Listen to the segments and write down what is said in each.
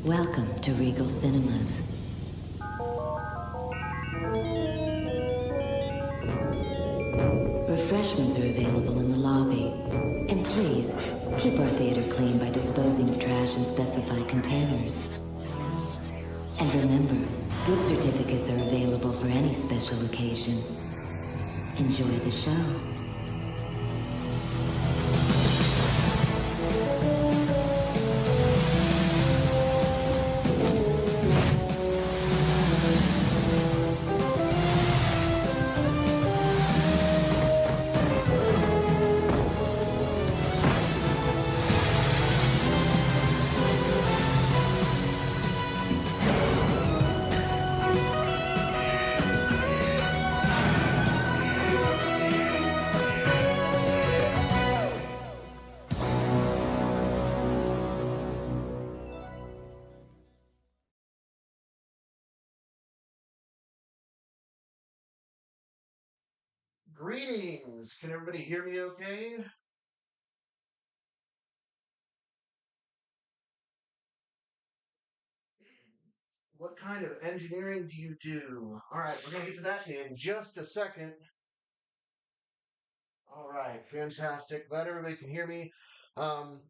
Welcome to Regal Cinemas. Refreshments are available in the lobby. And please, keep our theater clean by disposing of trash in specified containers. And remember, gift certificates are available for any special occasion. Enjoy the show. Greetings. Can everybody hear me okay? What kind of engineering do you do? All right, we're going to get to that in just a second. All right, fantastic. Glad everybody can hear me. Um,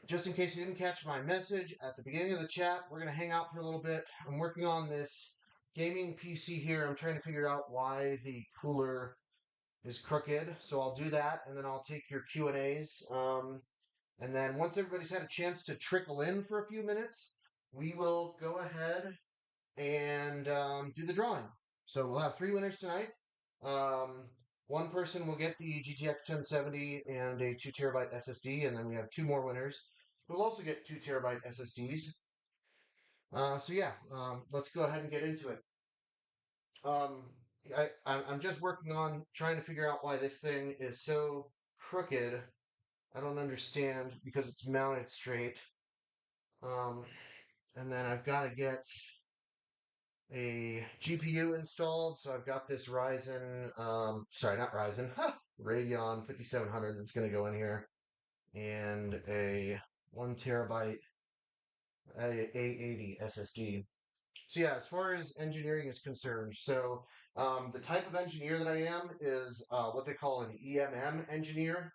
just in case you didn't catch my message at the beginning of the chat, we're going to hang out for a little bit. I'm working on this gaming PC here. I'm trying to figure out why the cooler is crooked. So I'll do that, and then I'll take your Q&As. And then once everybody's had a chance to trickle in for a few minutes, we will go ahead and do the drawing. So we'll have 3 winners tonight. One person will get the GTX 1070 and a 2 TB SSD, and then we have two more winners who will also get 2 TB SSDs. So yeah, let's go ahead and get into it. I'm just working on trying to figure out why this thing is so crooked. I don't understand because it's mounted straight. Um, and then I've got to get a GPU installed. So I've got this Ryzen, sorry, not Ryzen, Radeon 5700 that's going to go in here, and a 1 TB A80 SSD. So yeah, as far as engineering is concerned, so the type of engineer that I am is what they call an EMM engineer.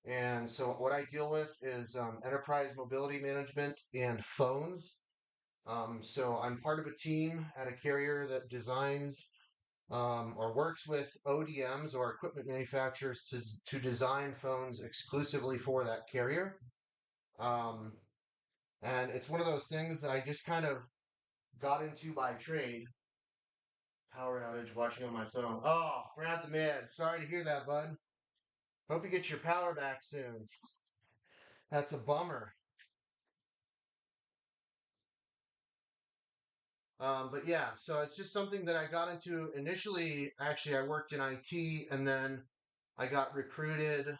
And so what I deal with is enterprise mobility management and phones. So I'm part of a team at a carrier that designs or works with ODMs or equipment manufacturers to design phones exclusively for that carrier. Um, and it's one of those things I just kind of got into by trade. Power outage watching on my phone. Oh, Brad the Mad. Sorry to hear that, bud. Hope you get your power back soon. That's a bummer. But yeah, so it's just something that I got into initially. Actually, I worked in IT and then I got recruited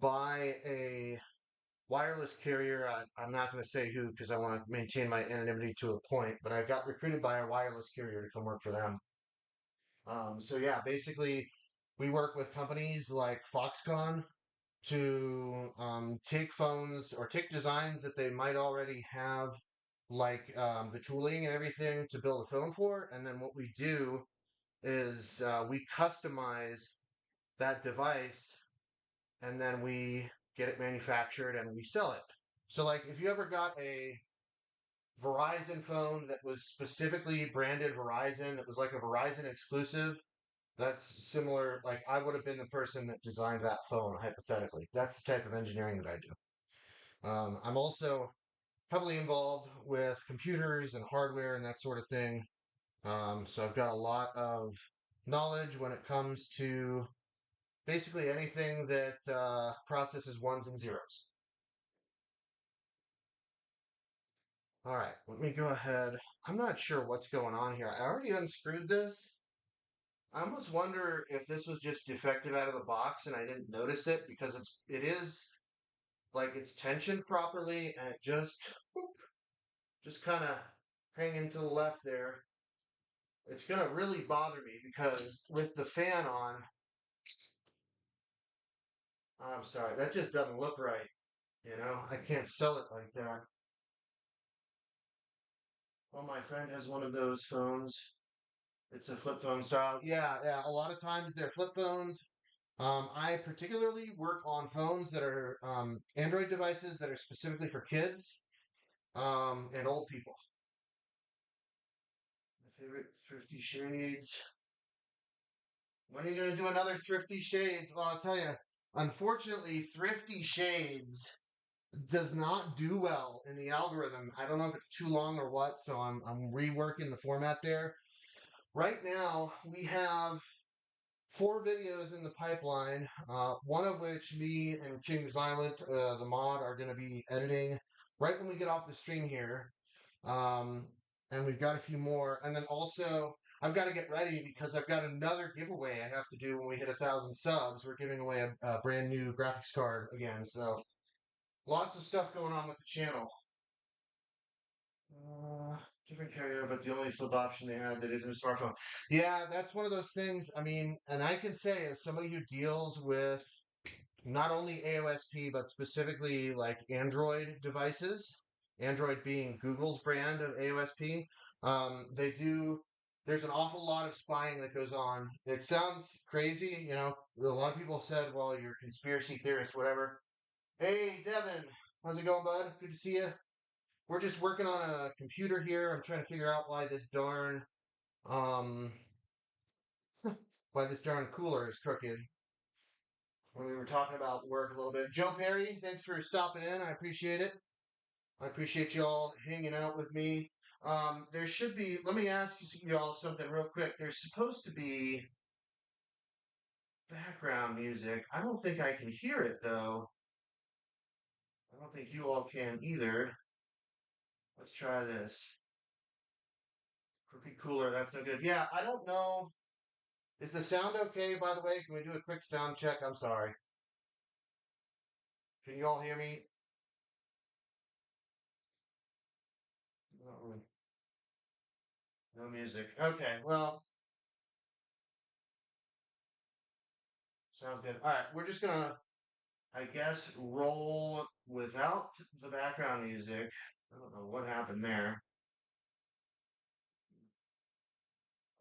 by a wireless carrier. I'm not going to say who because I want to maintain my anonymity to a point, but I got recruited by a wireless carrier to come work for them. So yeah, basically, we work with companies like Foxconn to take phones or take designs that they might already have, like the tooling and everything to build a phone for. And then what we do is we customize that device and then we get it manufactured and we sell it. So, like, if you ever got a Verizon phone that was specifically branded Verizon, that was like a Verizon exclusive, that's similar. Like, I would have been the person that designed that phone, hypothetically. That's the type of engineering that I do. I'm also heavily involved with computers and hardware and that sort of thing. So I've got a lot of knowledge when it comes to basically anything that processes ones and zeros. All right, let me go ahead. I'm not sure what's going on here. I already unscrewed this. I almost wonder if this was just defective out of the box and I didn't notice it because it is like it's tensioned properly and it just kind of hanging to the left there. It's gonna really bother me because with the fan on, I'm sorry, that just doesn't look right. I can't sell it like that. Well, my friend has one of those phones. It's a flip phone style. Yeah, yeah. A lot of times they're flip phones. I particularly work on phones that are Android devices that are specifically for kids and old people. My favorite Thrifty Shades. When are you going to do another Thrifty Shades? Well, I'll tell you, unfortunately, Thrifty Shades does not do well in the algorithm. I don't know if it's too long or what, so I'm reworking the format there. Right now, we have 4 videos in the pipeline, one of which me and King Silent, the mod, are going to be editing right when we get off the stream here. Um, and we've got a few more. And then also, I've got to get ready because I've got another giveaway I have to do when we hit 1,000 subs. We're giving away a brand new graphics card again. So lots of stuff going on with the channel. Uh, Different carrier, but the only flip option they had that isn't a smartphone. Yeah, that's one of those things. I mean, and I can say as somebody who deals with not only AOSP, but specifically like Android devices, Android being Google's brand of AOSP, they do, there's an awful lot of spying that goes on. It sounds crazy, you know, a lot of people said, well, you're a conspiracy theorist, whatever. Hey, Devin, how's it going, bud? Good to see you. We're just working on a computer here. I'm trying to figure out um, why this darn cooler is crooked. When we were talking about work a little bit. Joe Perry, thanks for stopping in. I appreciate it. I appreciate y'all hanging out with me. There should be, let me ask y'all something real quick. There's supposed to be background music. I don't think I can hear it though. I don't think you all can either. Let's try this. Crooked cooler, that's no good. Yeah, I don't know. Is the sound okay, by the way? Can we do a quick sound check? I'm sorry. Can you all hear me? Not really. No music. Okay, well, sounds good. All right, we're just gonna, I guess, roll without the background music. I don't know what happened there.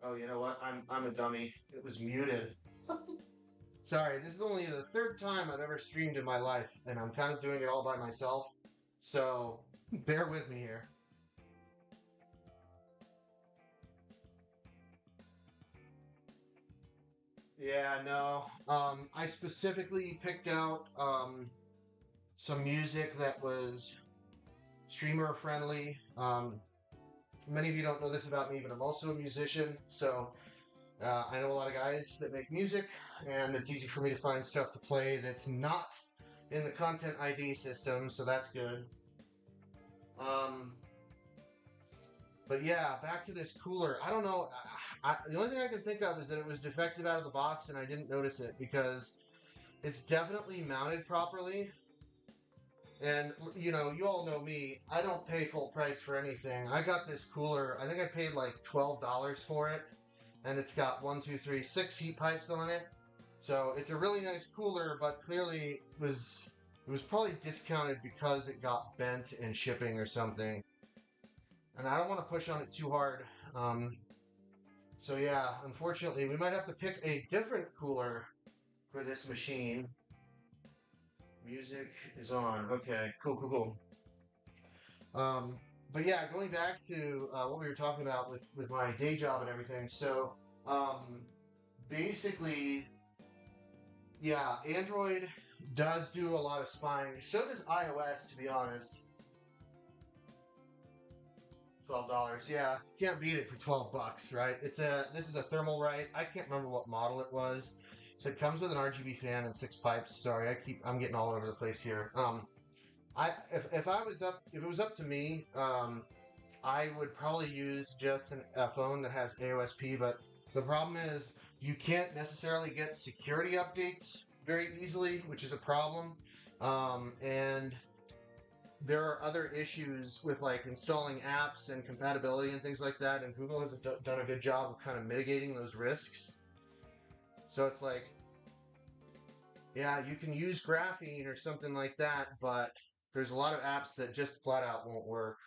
Oh, you know what? I'm a dummy. It was muted. Sorry, this is only the third time I've ever streamed in my life, and I'm kind of doing it all by myself. So bear with me here. Yeah, no. I specifically picked out some music that was streamer friendly. Many of you don't know this about me, but I'm also a musician, so I know a lot of guys that make music, and it's easy for me to find stuff to play that's not in the content ID system, so that's good. Um, but yeah, back to this cooler. I don't know. The only thing I can think of is that it was defective out of the box, and I didn't notice it because it's definitely mounted properly. And you know, you all know me. I don't pay full price for anything. I got this cooler. I think I paid like $12 for it, and it's got 1, 2, 3, 6 heat pipes on it. So it's a really nice cooler, but clearly it was probably discounted because it got bent in shipping or something. And I don't want to push on it too hard. Um, so yeah, unfortunately, we might have to pick a different cooler for this machine. Music is on. Okay, cool, cool, cool. Um, but yeah, going back to what we were talking about with my day job and everything. So basically, yeah, Android does do a lot of spying. So does iOS, to be honest. $12. Yeah, can't beat it for 12 bucks, right? This is a Thermalright. I can't remember what model it was. So it comes with an RGB fan and 6 pipes. Sorry, I'm getting all over the place here. If it was up to me, I would probably use just a phone that has AOSP, but the problem is you can't necessarily get security updates very easily, which is a problem. And there are other issues with like installing apps and compatibility and things like that, and Google has done a good job of kind of mitigating those risks. So it's like, yeah, you can use graphene or something like that, but there's a lot of apps that just flat out won't work.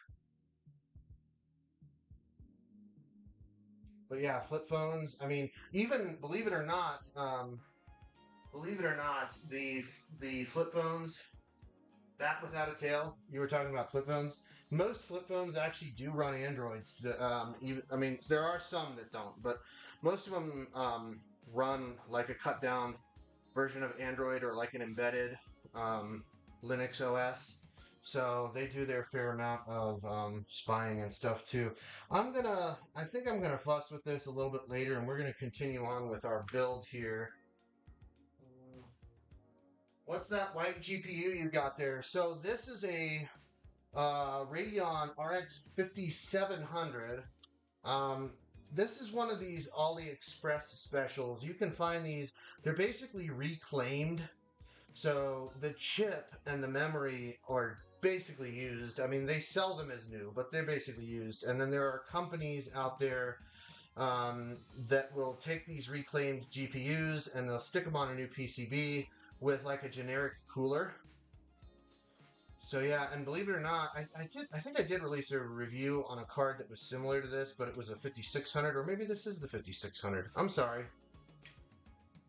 But yeah, flip phones. I mean, even believe it or not, the flip phones, bat without a tail. You were talking about flip phones. Most flip phones actually do run Androids. I mean, there are some that don't, but most of them run like a cut down version of Android or like an embedded um, Linux OS. So they do their fair amount of spying and stuff too. I think I'm gonna fuss with this a little bit later, and we're gonna continue on with our build here. What's that white GPU you got there? So this is a Radeon RX 5700. Um, this is one of these AliExpress specials. You can find these, they're basically reclaimed. So the chip and the memory are basically used. I mean, they sell them as new, but they're basically used. And then there are companies out there that will take these reclaimed GPUs and they'll stick them on a new PCB with like a generic cooler. So yeah, and believe it or not, I think I did release a review on a card that was similar to this, but it was a 5600, or maybe this is the 5600. I'm sorry.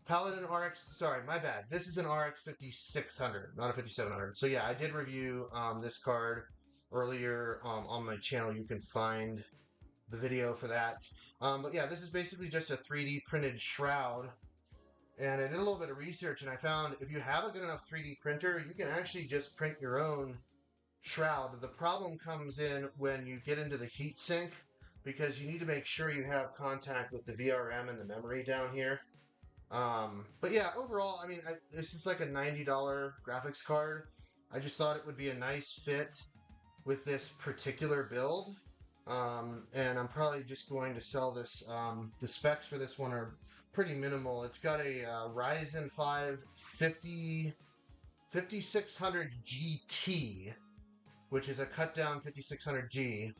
Paladin RX, sorry, my bad. This is an RX 5600, not a 5700. So yeah, I did review this card earlier on my channel. You can find the video for that. But yeah, this is basically just a 3D printed shroud. And I did a little bit of research and I found if you have a good enough 3D printer, you can actually just print your own shroud. The problem comes in when you get into the heat sink because you need to make sure you have contact with the VRM and the memory down here. But yeah, overall, I mean, this is like a $90 graphics card. I just thought it would be a nice fit with this particular build. And I'm probably just going to sell this. The specs for this one are pretty minimal. It's got a Ryzen 5 5600 GT, which is a cut down 5600G.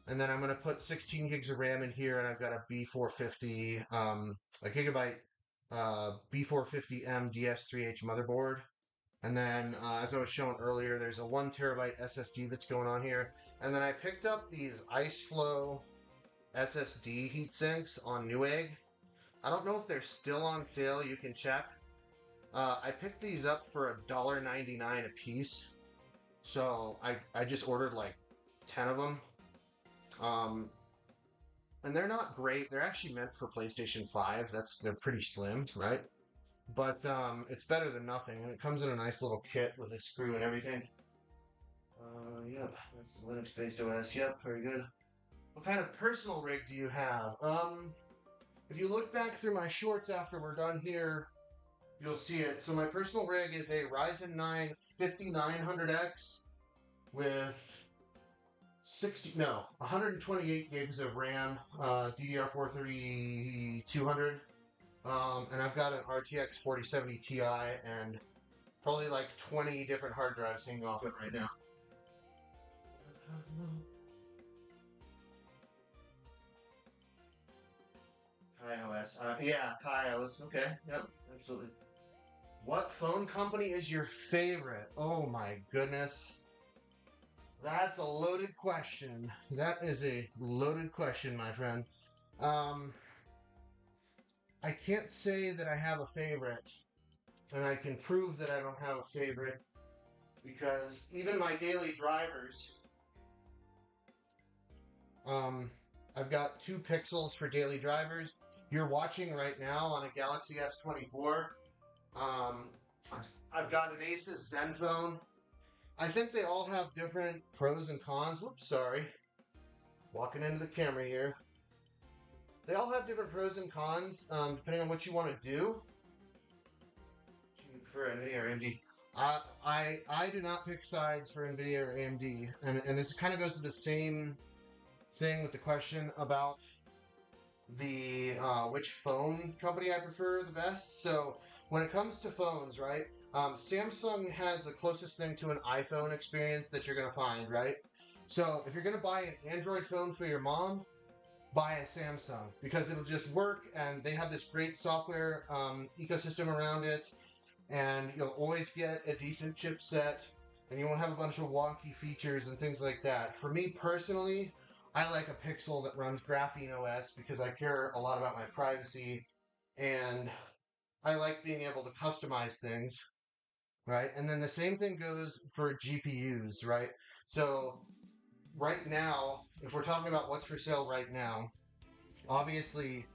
And then I'm going to put 16 gigs of RAM in here, and I've got a B450, a gigabyte B450M DS3H motherboard. And then, as I was shown earlier, there's a 1 terabyte SSD that's going on here. And then I picked up these IceFlow SSD heat sinks on Newegg. I don't know if they're still on sale. You can check. I picked these up for $1.99 a piece. So I just ordered like 10 of them. And they're not great. They're actually meant for PlayStation 5. They're pretty slim, right? But it's better than nothing, and it comes in a nice little kit with a screw and everything. Yep, that's the Linux-based OS. Yep, very good. What kind of personal rig do you have? If you look back through my shorts after we're done here, you'll see it. So my personal rig is a Ryzen 9 5900X with 128 gigs of RAM, DDR4 3200. And I've got an RTX 4070 Ti and probably like 20 different hard drives hanging off it right now. KaiOS. Yeah, KaiOS. Okay. Yep, absolutely. What phone company is your favorite? Oh my goodness. That's a loaded question. That is a loaded question, my friend. I can't say that I have a favorite, and I can prove that I don't have a favorite, because even my daily drivers, I've got 2 pixels for daily drivers. You're watching right now on a Galaxy S24. I've got an Asus Zenfone. I think they all have different pros and cons. Whoops, sorry. Walking into the camera here. They all have different pros and cons, depending on what you want to do. Do you prefer NVIDIA or AMD? I do not pick sides for NVIDIA or AMD, and this kind of goes to the same thing with the question about the which phone company I prefer the best. So when it comes to phones, right? Samsung has the closest thing to an iPhone experience that you're going to find, right? So if you're going to buy an Android phone for your mom, buy a Samsung, because it'll just work, and they have this great software ecosystem around it, and you'll always get a decent chipset, and you won't have a bunch of wonky features and things like that. For me personally, I like a Pixel that runs Graphene OS because I care a lot about my privacy and I like being able to customize things, right? And then the same thing goes for GPUs, right? So right now, if we're talking about what's for sale right now, obviously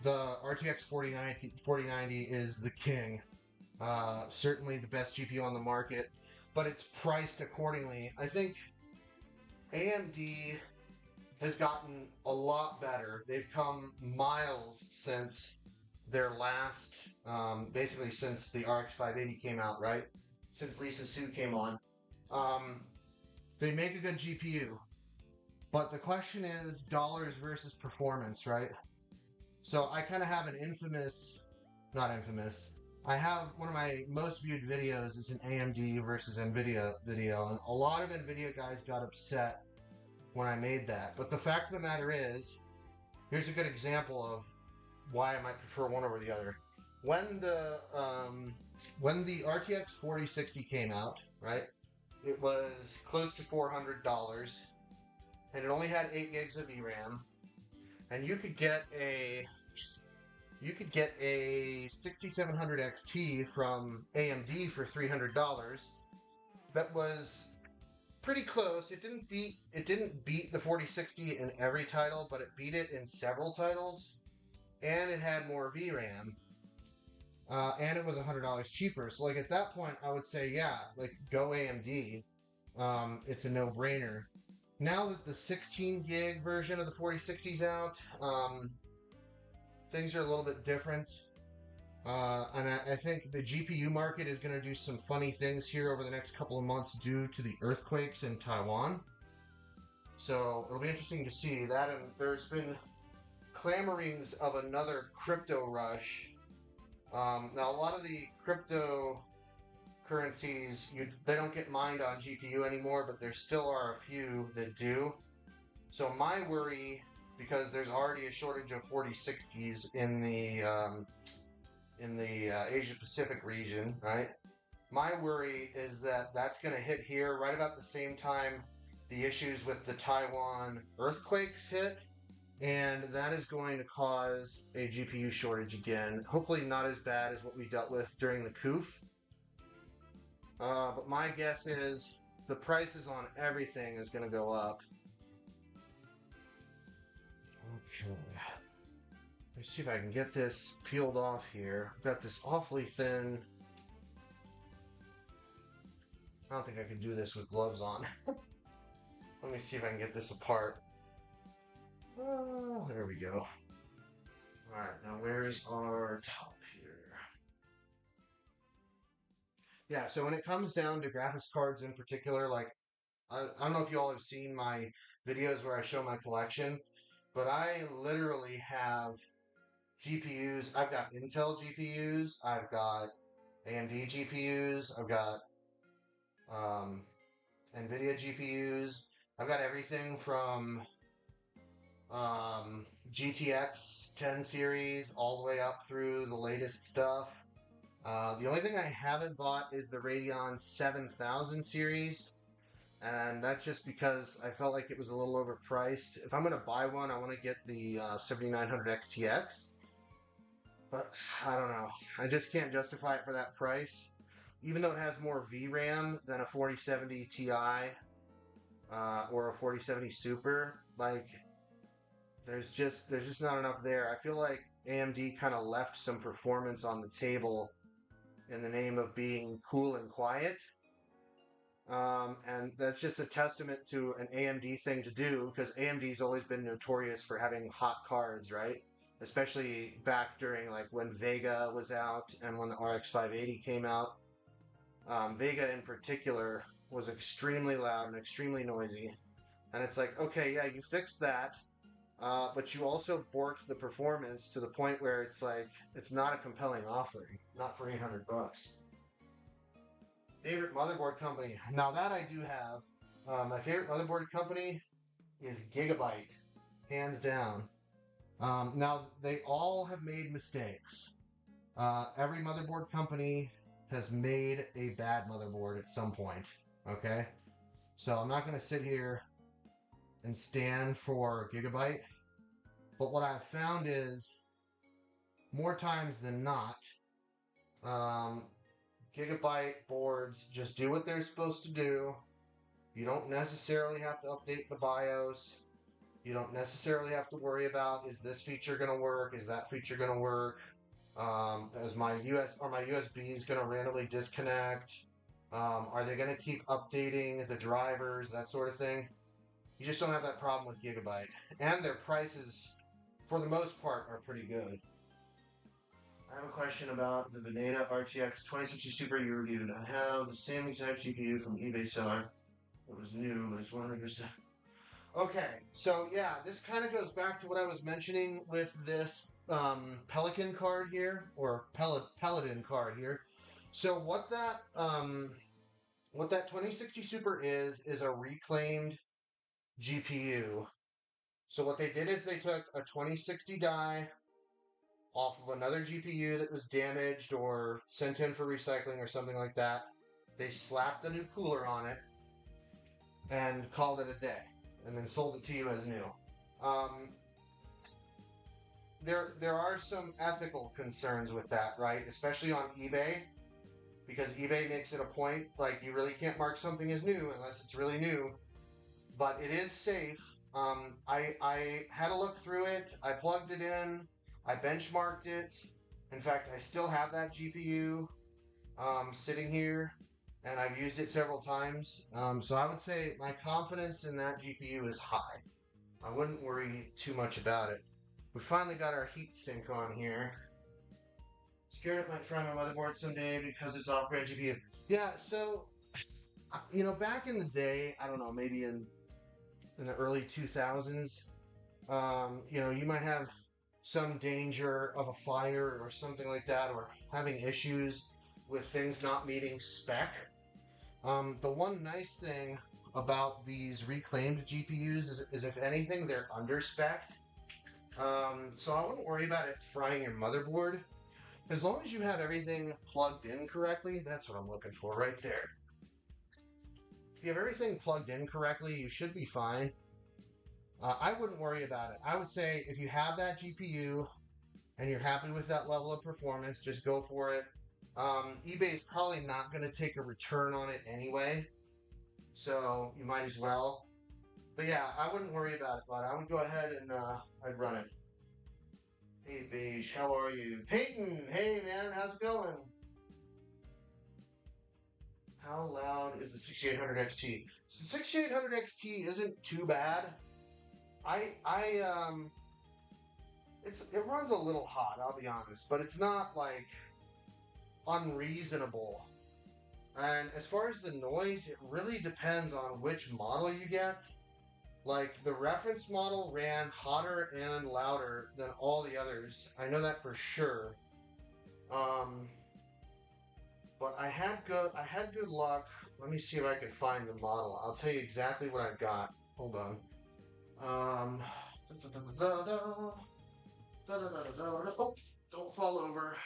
the RTX 4090 is the king. Certainly the best GPU on the market, but it's priced accordingly. I think AMD has gotten a lot better. They've come miles since their last, basically since the RX 580 came out, right? Since Lisa Su came on. Um, they make a good GPU, but the question is dollars versus performance, right? So I kind of have an not infamous. I have one of my most viewed videos is an AMD versus NVIDIA video, and a lot of NVIDIA guys got upset when I made that. But the fact of the matter is, here's a good example of why I might prefer one over the other. When the RTX 4060 came out, right, it was close to $400, and it only had 8 gigs of VRAM, and you could get a 6700 XT from AMD for $300. That was pretty close. It didn't beat the 4060 in every title, but it beat it in several titles, and it had more VRAM. And it was $100 cheaper. So like at that point, I would say, yeah, like go AMD. It's a no-brainer. Now that the 16 gig version of the 4060 is out, things are a little bit different. And I think the GPU market is going to do some funny things here over the next couple of months due to the earthquakes in Taiwan. So it'll be interesting to see that. And there's been clamorings of another crypto rush. Now, a lot of the cryptocurrencies, they don't get mined on GPU anymore, but there still are a few that do. So my worry, because there's already a shortage of 4060s in the Asia Pacific region, right? My worry is that that's going to hit here right about the same time the issues with the Taiwan earthquakes hit, and that is going to cause a GPU shortage again. Hopefully not as bad as what we dealt with during the COOF. But my guess is the prices on everything is going to go up. Okay. Let's see if I can get this peeled off here. I've got this awfully thin. I don't think I can do this with gloves on. Let me see if I can get this apart. Oh, there we go. Alright, now where's our top here? Yeah, so when it comes down to graphics cards in particular, like, I don't know if you all have seen my videos where I show my collection, but I literally have GPUs. I've got Intel GPUs, I've got AMD GPUs, I've got NVIDIA GPUs, I've got everything from GTX 10 series all the way up through the latest stuff. The only thing I haven't bought is the Radeon 7000 series, and that's just because I felt like it was a little overpriced. If I'm going to buy one, I want to get the 7900 XTX, but I don't know. I just can't justify it for that price. Even though it has more VRAM than a 4070 Ti or a 4070 Super, like there's just not enough there. I feel like AMD kind of left some performance on the table in the name of being cool and quiet. And that's just a testament to an AMD thing to do, because AMD's always been notorious for having hot cards, right? Especially back during like when Vega was out and when the RX 580 came out. Vega in particular was extremely loud and extremely noisy. And it's like, okay, yeah, you fixed that, but you also borked the performance to the point where it's like, it's not a compelling offering, not for $800. Favorite motherboard company? Now that I do have. My favorite motherboard company is Gigabyte, hands down. Now, they all have made mistakes. Every motherboard company has made a bad motherboard at some point, okay? So I'm not going to sit here and stand for Gigabyte. But what I've found is more times than not, um, Gigabyte boards just do what they're supposed to do. You don't necessarily have to update the BIOS. You don't necessarily have to worry about, is this feature going to work? Is that feature going to work? Is my USBs going to randomly disconnect? Are they going to keep updating the drivers, that sort of thing? You just don't have that problem with Gigabyte. And their prices, for the most part, are pretty good. I have a question about the Veneta RTX 2060 Super you reviewed. I have the same exact GPU from eBay seller. It was new, but it's 100%. Okay, so yeah, this kind of goes back to what I was mentioning with this Pelican card here, or Peloton card here. So what that 2060 Super is a reclaimed GPU. So what they did is they took a 2060 die off of another GPU that was damaged or sent in for recycling or something like that. They slapped a new cooler on it and called it a day, and then sold it to you as new. There are some ethical concerns with that, right? Especially on eBay, because eBay makes it a point, like you really can't mark something as new unless it's really new. But it is safe. I had a look through it. I plugged it in. I benchmarked it. In fact, I still have that GPU sitting here, and I've used it several times. So I would say my confidence in that GPU is high. I wouldn't worry too much about it. We finally got our heat sink on here. Scared it might fry my motherboard someday because it's off-brand GPU. Yeah, so, back in the day, I don't know, maybe in the early 2000s, you might have some danger of a fire or something like that, or having issues with things not meeting spec. The one nice thing about these reclaimed GPUs is if anything, they're under-spec'd. So I wouldn't worry about it frying your motherboard. As long as you have everything plugged in correctly, that's what I'm looking for right there. If you have everything plugged in correctly, you should be fine. I wouldn't worry about it. I would say if you have that GPU and you're happy with that level of performance, just go for it. eBay is probably not going to take a return on it anyway, so you might as well. But yeah, I wouldn't worry about it, but I would go ahead and I'd run it. Hey, Beige, how are you? Peyton, hey, man, how's it going? How loud is the 6800 XT? So 6800 XT isn't too bad. It runs a little hot, I'll be honest, but it's not like unreasonable. And as far as the noise, it really depends on which model you get. Like, the reference model ran hotter and louder than all the others. I know that for sure. But I had good luck. Let me see if I can find the model. I'll tell you exactly what I've got. Hold on. Oh, don't fall over.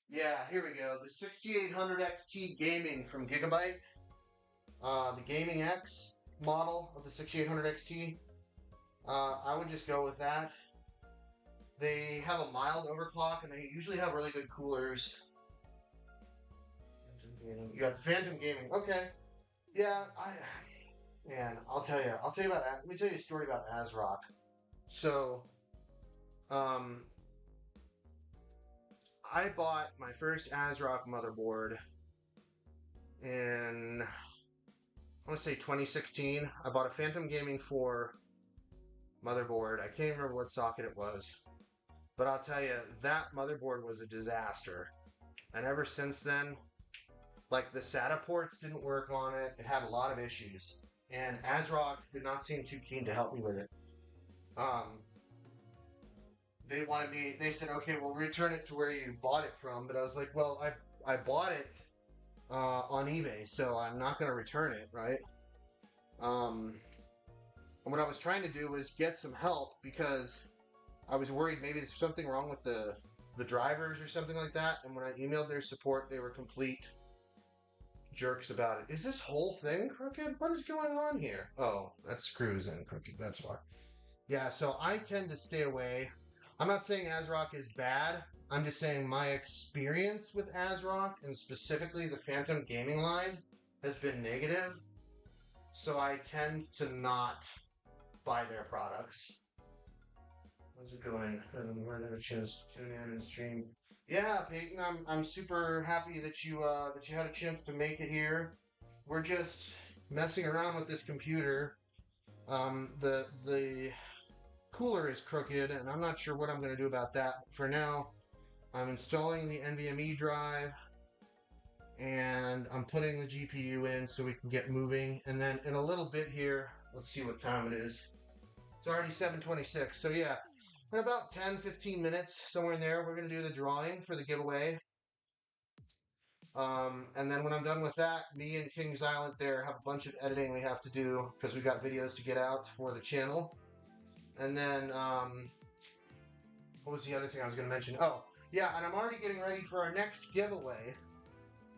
Yeah, here we go. The 6800 XT Gaming from Gigabyte. The Gaming X model of the 6800 XT. I would just go with that. They have a mild overclock, and they usually have really good coolers. You got the Phantom Gaming. Okay. Yeah, I'll tell you about that. Let me tell you a story about ASRock. So, I bought my first ASRock motherboard in, I want to say 2016. I bought a Phantom Gaming 4 motherboard. I can't remember what socket it was, but I'll tell you, that motherboard was a disaster. And ever since then, like, the SATA ports didn't work on it. It had a lot of issues. And ASRock did not seem too keen to help me with it. They said, okay, we'll return it to where you bought it from. But I was like, well, I bought it on eBay, so I'm not going to return it, right? And what I was trying to do was get some help because I was worried maybe there's something wrong with the drivers or something like that. And when I emailed their support, they were complete jerks about it. Is this whole thing crooked? What is going on here? Oh, that screws in crooked. That's why. Yeah, so I tend to stay away. I'm not saying ASRock is bad. I'm just saying my experience with ASRock and specifically the Phantom gaming line has been negative. So I tend to not buy their products. How's it going? I haven't had a chance to tune in and stream. Yeah, Peyton, I'm super happy that you had a chance to make it here. We're just messing around with this computer. The cooler is crooked, and I'm not sure what I'm going to do about that. For now, I'm installing the NVMe drive, and I'm putting the GPU in so we can get moving. And then in a little bit here, let's see what time it is. It's already 7:26. So yeah, in about 10-15 minutes, somewhere in there, we're going to do the drawing for the giveaway. And then when I'm done with that, me and Kings Island there have a bunch of editing we have to do because we got videos to get out for the channel. And then, what was the other thing I was going to mention? Oh, yeah, and I'm already getting ready for our next giveaway.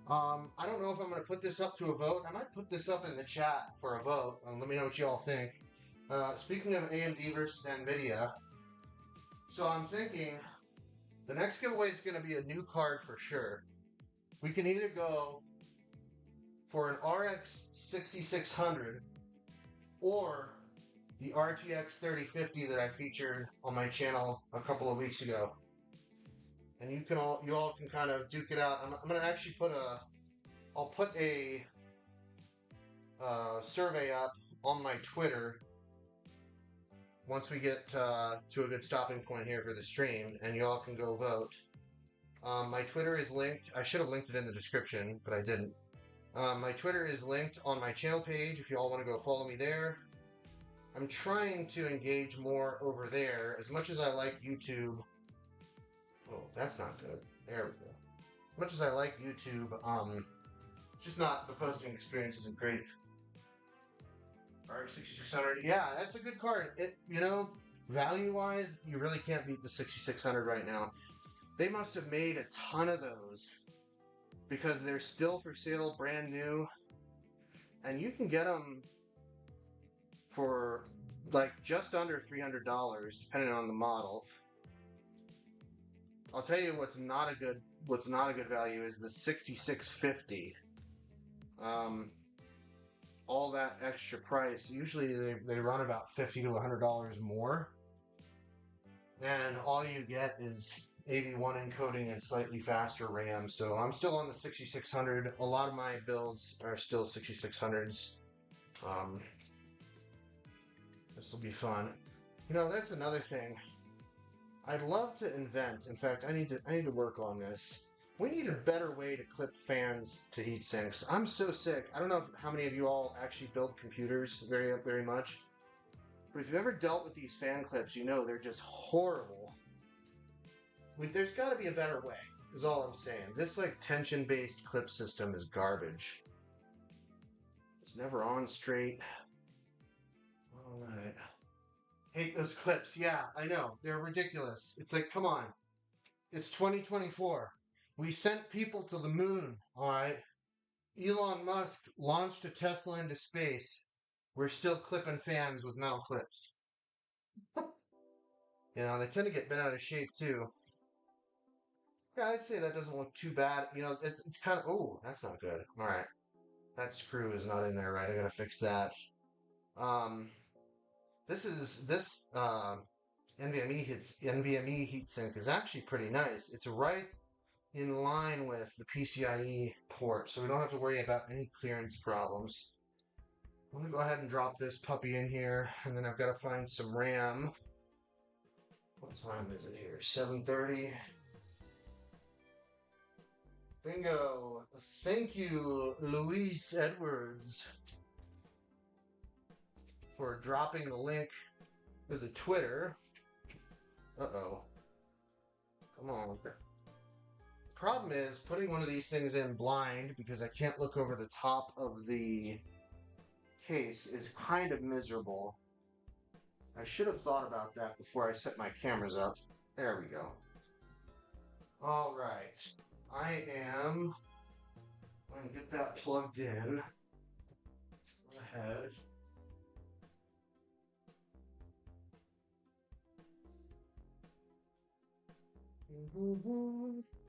I don't know if I'm going to put this up to a vote. I might put this up in the chat for a vote. Let me know what you all think. Speaking of AMD versus NVIDIA, so I'm thinking the next giveaway is going to be a new card for sure. We can either go for an RX 6600 or the RTX 3050 that I featured on my channel a couple of weeks ago. And you all can kind of duke it out. I'm gonna actually I'll put a survey up on my Twitter once we get to a good stopping point here for the stream, and you all can go vote. My Twitter is linked. I should have linked it in the description, but I didn't. My Twitter is linked on my channel page if you all want to go follow me there. I'm trying to engage more over there. As much as I like YouTube... Oh, that's not good. There we go. As much as I like YouTube, it's just not... The posting experience isn't great. RX 6600. Yeah, that's a good card. Value-wise, you really can't beat the 6600 right now. They must have made a ton of those because they're still for sale, brand new. And you can get them for like just under $300 depending on the model. I'll tell you what's not a good value is the 6650. All that extra price, usually they run about $50 to $100 more, and all you get is 81 encoding and slightly faster RAM. So I'm still on the 6600. A lot of my builds are still 6600s. This will be fun. That's another thing. I'd love to invent. In fact, I need to work on this. We need a better way to clip fans to heat sinks. I'm so sick. I don't know how many of you all actually build computers very, very much. But if you've ever dealt with these fan clips, they're just horrible. There's got to be a better way, is all I'm saying. This tension-based clip system is garbage. It's never on straight. Alright. Hate those clips. Yeah, I know. They're ridiculous. It's like, come on. It's 2024. We sent people to the moon, alright? Elon Musk launched a Tesla into space. We're still clipping fans with metal clips. They tend to get bent out of shape, too. Yeah, I'd say that doesn't look too bad. It's kind of... Oh, that's not good. Alright. That screw is not in there, right? I gotta fix that. This NVMe heatsink is actually pretty nice. It's right in line with the PCIe port, so we don't have to worry about any clearance problems. I'm gonna go ahead and drop this puppy in here, and then I've got to find some RAM. What time is it here? 7:30. Bingo! Thank you, Luis Edwards, for dropping the link to the Twitter. Uh-oh. Come on. Problem is putting one of these things in blind because I can't look over the top of the case is kind of miserable. I should have thought about that before I set my cameras up. There we go. All right. I am and get that plugged in. Go ahead.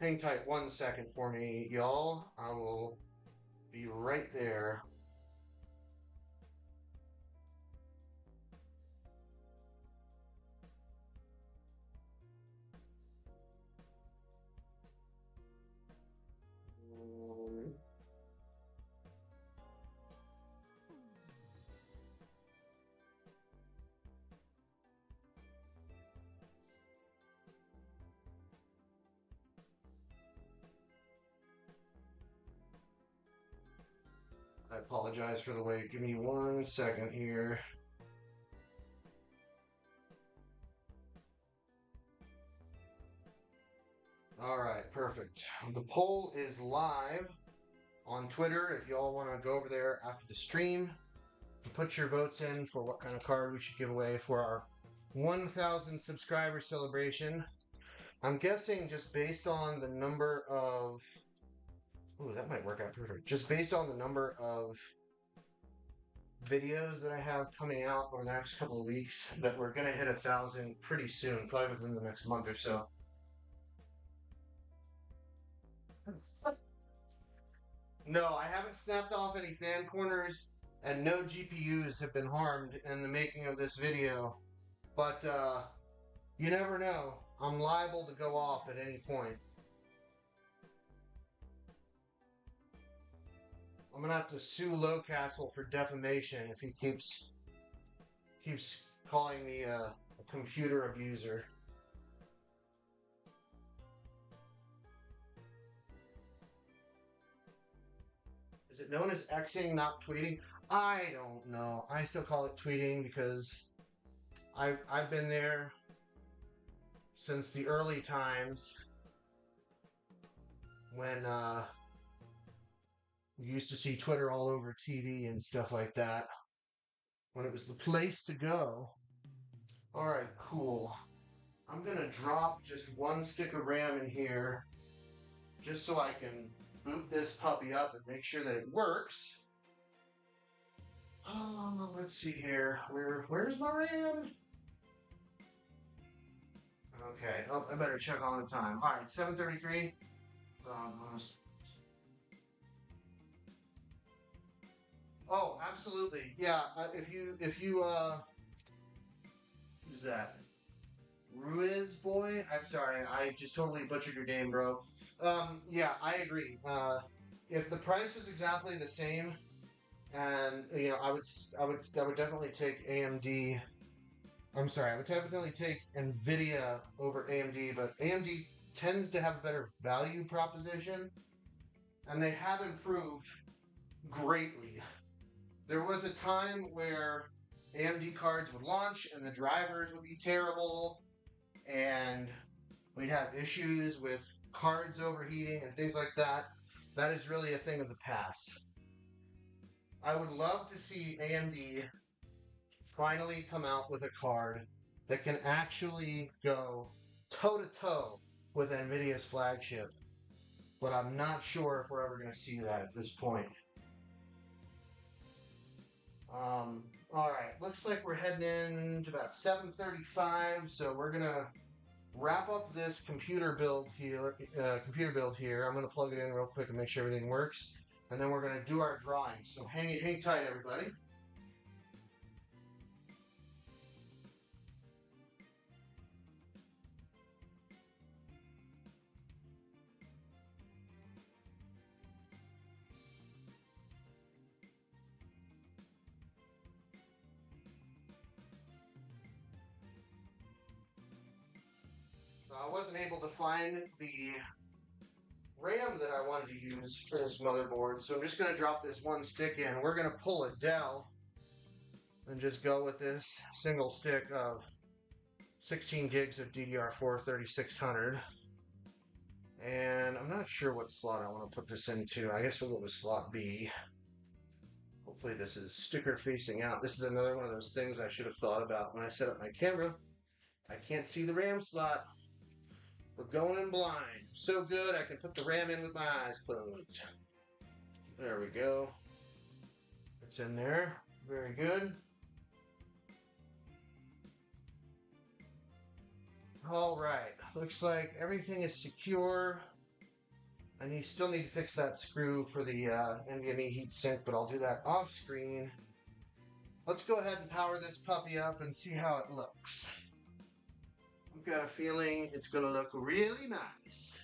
Hang tight 1 second for me, y'all. I will be right there. I apologize for the wait. Give me 1 second here. All right, perfect. The poll is live on Twitter. If y'all want to go over there after the stream and put your votes in for what kind of card we should give away for our 1,000 subscriber celebration. I'm guessing just based on the number of... Ooh, that might work out perfect. Just based on the number of videos that I have coming out over the next couple of weeks, that we're going to hit 1,000 pretty soon, probably within the next month or so. No, I haven't snapped off any fan corners, and no GPUs have been harmed in the making of this video. But you never know. I'm liable to go off at any point. I'm gonna have to sue Lowcastle for defamation if he keeps calling me a computer abuser. Is it known as Xing, not tweeting? I don't know. I still call it tweeting because I've been there since the early times when we used to see Twitter all over TV and stuff like that, when it was the place to go. All right, cool. I'm gonna drop just 1 stick of RAM in here just so I can boot this puppy up and make sure that it works. Oh, let's see here. Where's my RAM? Okay. Oh, I better check on the time. All right, 7:33. Oh, absolutely. Yeah. If you who's that? Ruiz boy. I'm sorry. I just totally butchered your name, bro. Yeah, I agree. If the price was exactly the same, and I would definitely take AMD. I'm sorry, I would definitely take Nvidia over AMD, but AMD tends to have a better value proposition, and they have improved greatly. There was a time where AMD cards would launch and the drivers would be terrible, and we'd have issues with cards overheating and things like that. That is really a thing of the past. I would love to see AMD finally come out with a card that can actually go toe to toe with NVIDIA's flagship, but I'm not sure if we're ever going to see that at this point. All right, looks like we're heading in to about 7:35, so we're gonna wrap up this computer build here. I'm gonna plug it in real quick and make sure everything works, and then we're gonna do our drawing. So hang tight, everybody. I wasn't able to find the RAM that I wanted to use for this motherboard, so I'm just going to drop this 1 stick in. We're going to pull a Dell and just go with this single stick of 16 gigs of DDR4 3600. And I'm not sure what slot I want to put this into. I guess we'll go with slot B. Hopefully this is sticker facing out. This is another one of those things I should have thought about when I set up my camera. I can't see the RAM slot. We're going in blind. So good I can put the RAM in with my eyes closed. There we go. It's in there. Very good. All right. Looks like everything is secure. And you still need to fix that screw for the NVMe heatsink, but I'll do that off screen. Let's go ahead and power this puppy up and see how it looks. I've got a feeling it's going to look really nice.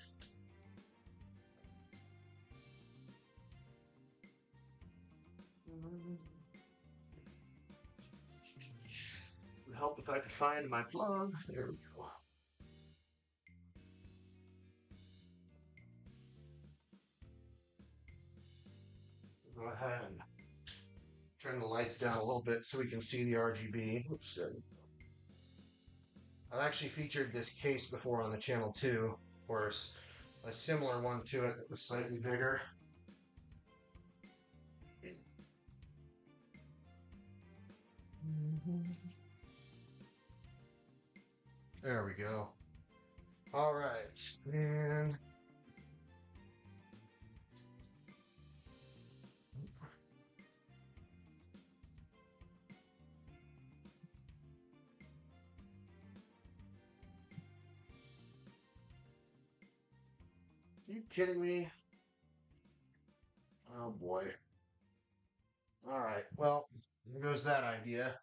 It would help if I could find my plug. There we go. Go ahead and turn the lights down a little bit so we can see the RGB. Oops. I've actually featured this case before on the channel too, or a similar one to it that was slightly bigger. There we go. All right, and are you kidding me? Oh boy. All right, well, there goes that idea.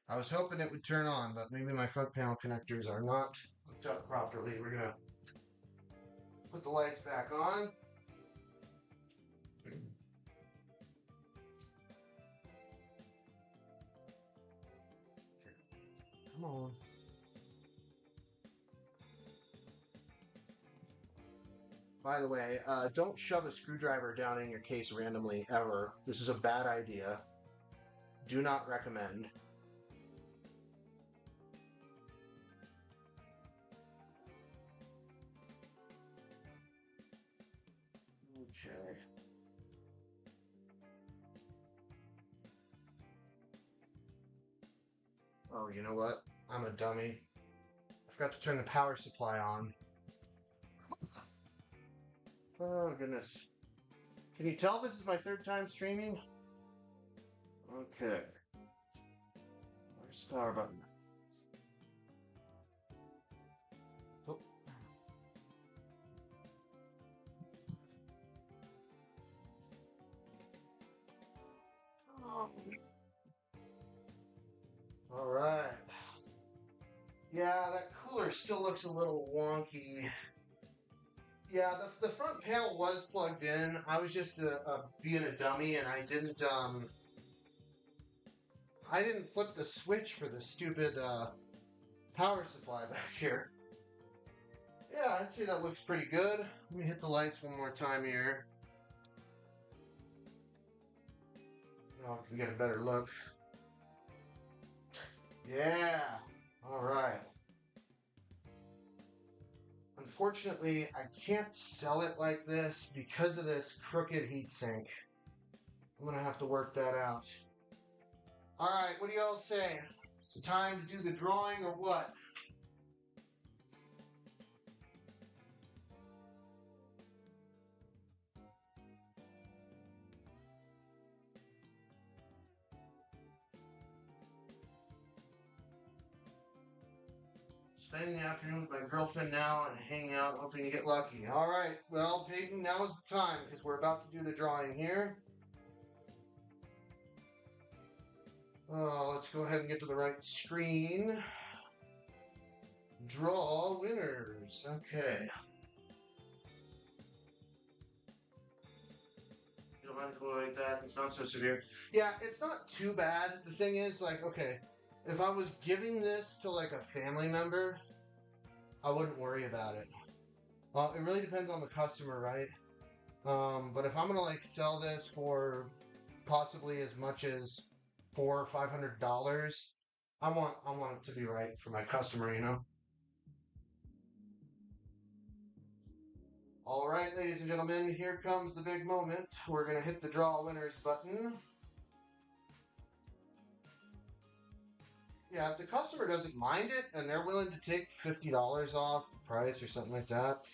I was hoping it would turn on, but maybe my front panel connectors are not hooked up properly. We're gonna put the lights back on. Come on. By the way, don't shove a screwdriver down in your case randomly, ever. This is a bad idea. Do not recommend. Okay. Oh, you know what? I'm a dummy. I forgot to turn the power supply on. Oh, goodness. Can you tell this is my third time streaming? Okay. Where's the power button? Oh. Oh. All right. Yeah, that cooler still looks a little wonky. Yeah, the front panel was plugged in. I was just being a dummy, and I didn't flip the switch for the stupid power supply back here. Yeah, I'd say that looks pretty good. Let me hit the lights one more time here. Oh, I can get a better look. Yeah. All right. Unfortunately, I can't sell it like this because of this crooked heatsink. I'm gonna have to work that out. All right, what do y'all say? It's time to do the drawing or what? Spending the afternoon with my girlfriend now and hanging out, hoping to get lucky. All right, well, Peyton, now is the time because we're about to do the drawing here. Let's go ahead and get to the right screen. Draw winners. Okay. You don't mind to go like that. It's not so severe. Yeah, it's not too bad. The thing is, like, okay, if I was giving this to like a family member, I wouldn't worry about it. It really depends on the customer, right? But if I'm gonna like sell this for possibly as much as $400 or $500, I want it to be right for my customer, you know. All right, ladies and gentlemen, here comes the big moment. We're gonna hit the draw winners button. Yeah, if the customer doesn't mind it and they're willing to take $50 off the price or something like that,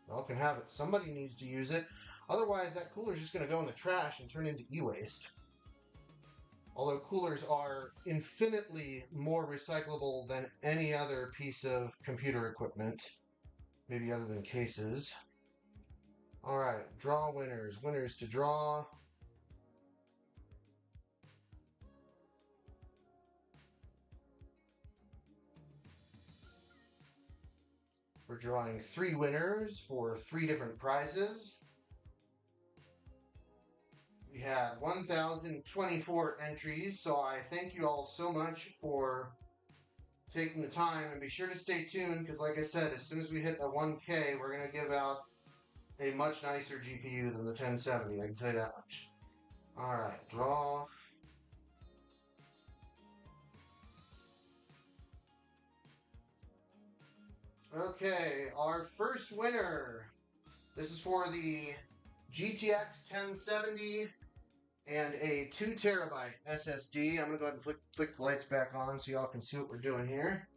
y'all can have it. Somebody needs to use it. Otherwise, that cooler is just going to go in the trash and turn into e-waste. Although coolers are infinitely more recyclable than any other piece of computer equipment, maybe other than cases. All right, draw winners. Winners to draw. We're drawing 3 winners for 3 different prizes. We had 1,024 entries, so I thank you all so much for taking the time, and be sure to stay tuned because, like I said, as soon as we hit a 1K, we're going to give out a much nicer GPU than the 1070. I can tell you that much. All right, draw. Okay, our first winner. This is for the GTX 1070 and a 2 terabyte SSD. I'm going to go ahead and flick the lights back on so y'all can see what we're doing here.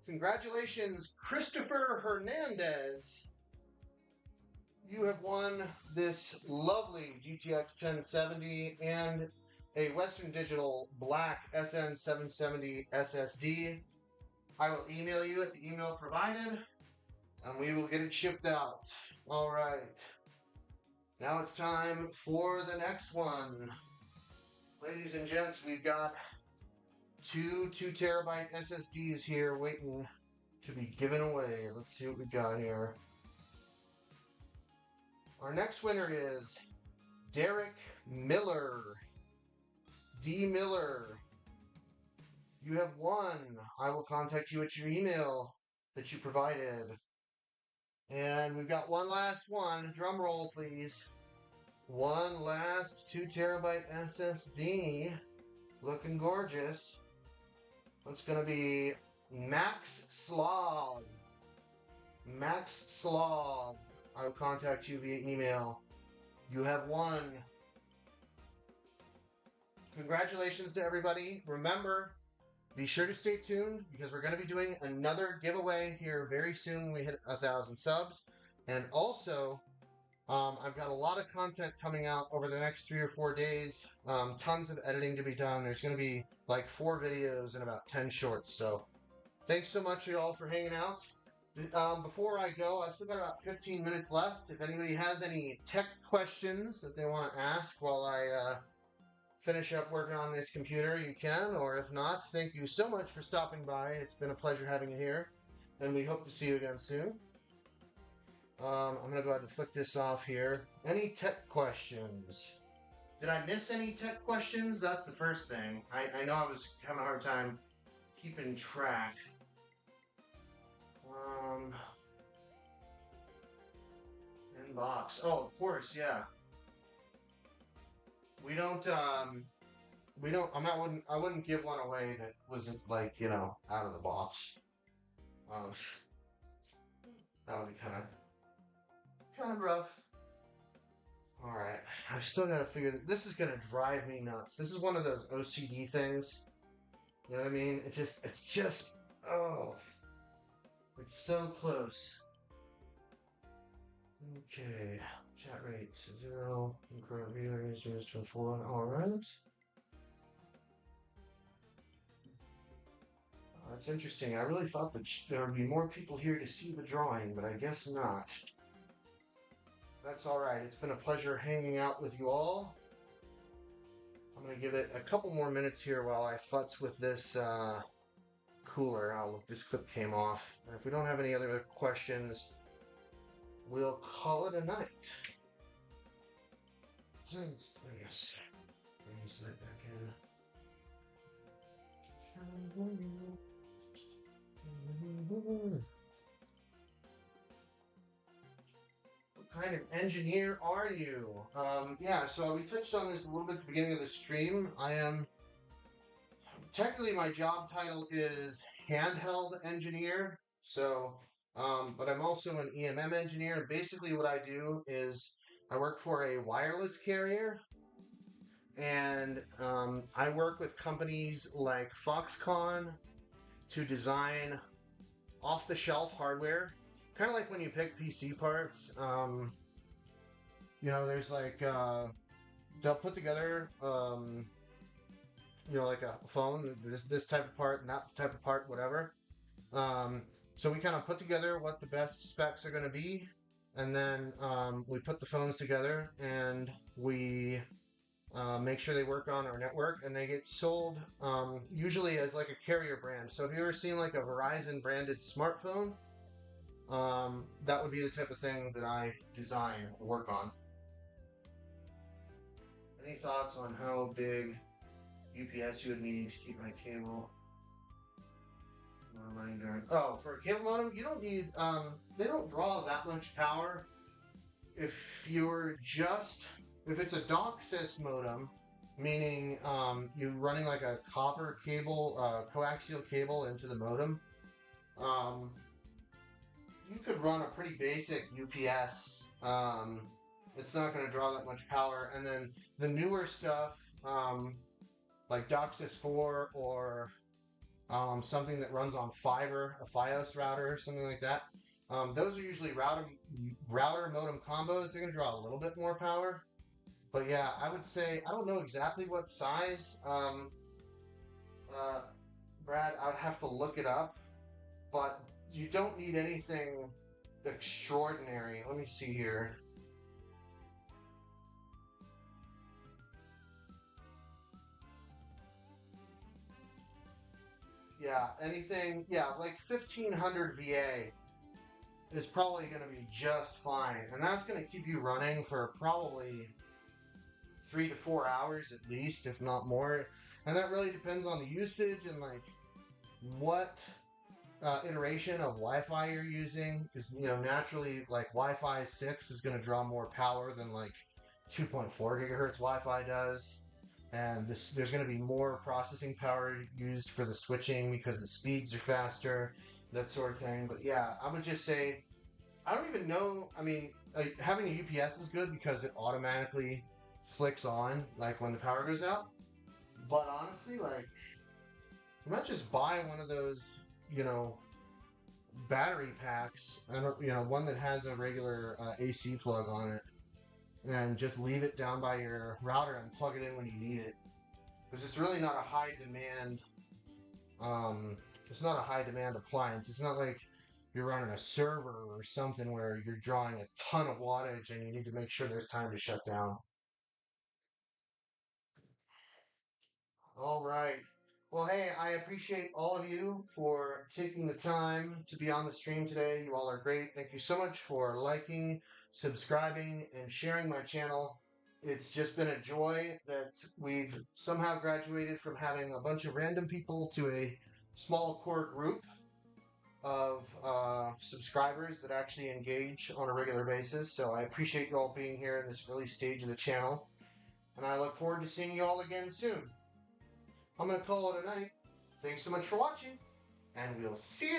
Congratulations, Christopher Hernandez. You have won this lovely GTX 1070 and a Western Digital Black SN770 SSD. I will email you at the email provided, and we will get it shipped out. All right. Now it's time for the next one. Ladies and gents, we've got 2 terabyte SSDs here waiting to be given away. Let's see what we got here. Our next winner is Derek Miller. D. Miller. You have won. I will contact you at your email that you provided. And we've got one last one. Drum roll, please. One last 2 terabyte SSD. Looking gorgeous. It's going to be Max Slav. Max Slav. I will contact you via email. You have won. Congratulations to everybody. Remember, be sure to stay tuned because we're going to be doing another giveaway here very soon when we hit 1,000 subs. And also, I've got a lot of content coming out over the next 3 or 4 days. Tons of editing to be done. There's going to be like 4 videos and about 10 shorts. So thanks so much, y'all, for hanging out. Before I go, I've still got about 15 minutes left. If anybody has any tech questions that they want to ask while I finish up working on this computer, you can. Or if not, thank you so much for stopping by. It's been a pleasure having you here. And we hope to see you again soon. I'm going to go ahead and flick this off here. Any tech questions? Did I miss any tech questions? That's the first thing. I know I was having a hard time keeping track. Inbox. Oh, of course, yeah. We don't, I wouldn't give one away that wasn't like, out of the box. That would be kind of rough. All right, I've still got to figure that this is going to drive me nuts. This is one of those OCD things. You know what I mean? It's just, oh, it's so close. Okay, chat rate 0, current video is to 4. All right. That's interesting. I really thought that there would be more people here to see the drawing, but I guess not. That's all right. It's been a pleasure hanging out with you all. I'm going to give it a couple more minutes here while I futz with this cooler. Oh, look, this clip came off. And if we don't have any other questions, we'll call it a night. Yes. Bring that back in. What kind of engineer are you? Yeah, so we touched on this a little bit at the beginning of the stream. Technically my job title is handheld engineer. So, but I'm also an EMM engineer. Basically what I do is I work for a wireless carrier. And I work with companies like Foxconn to design off-the-shelf hardware, kind of like when you pick PC parts. There's like they'll put together like a phone, this type of part and that type of part, whatever. So we kind of put together what the best specs are going to be, and then we put the phones together and we make sure they work on our network, and they get sold usually as like a carrier brand. So if you ever seen like a Verizon branded smartphone, that would be the type of thing that I design or work on. Any thoughts on how big UPS you would need to keep my cable? Reminder. Oh, for a cable modem, you don't need. They don't draw that much power. If it's a DOCSIS modem, meaning you're running like a copper cable, coaxial cable into the modem, you could run a pretty basic UPS. It's not going to draw that much power. And then the newer stuff, like DOCSIS 4 or something that runs on fiber, a Fios router, something like that. Those are usually router modem combos. They're going to draw a little bit more power. But yeah, I would say, I don't know exactly what size. Brad, I would have to look it up. But you don't need anything extraordinary. Let me see here. Like 1500 VA is probably going to be just fine. And that's going to keep you running for probably 3 to 4 hours at least, if not more. And that really depends on the usage and like what iteration of Wi-Fi you're using. Because, naturally, like Wi-Fi 6 is going to draw more power than like 2.4 gigahertz Wi-Fi does. And there's going to be more processing power used for the switching because the speeds are faster, that sort of thing. But yeah, I would just say, I don't even know. I mean, having a UPS is good because it automatically flicks on like when the power goes out. But honestly, like, you might just buy one of those, battery packs. I don't, one that has a regular AC plug on it, and just leave it down by your router and plug it in when you need it. Because it's really not a high demand. It's not a high demand appliance. It's not like you're running a server or something where you're drawing a ton of wattage and you need to make sure there's time to shut down. All right. Well, hey, I appreciate all of you for taking the time to be on the stream today. You all are great. Thank you so much for liking, subscribing, and sharing my channel. It's just been a joy that we've somehow graduated from having a bunch of random people to a small core group of subscribers that actually engage on a regular basis. So I appreciate you all being here in this early stage of the channel. And I look forward to seeing you all again soon. I'm going to call it a night. Thanks so much for watching, and we'll see you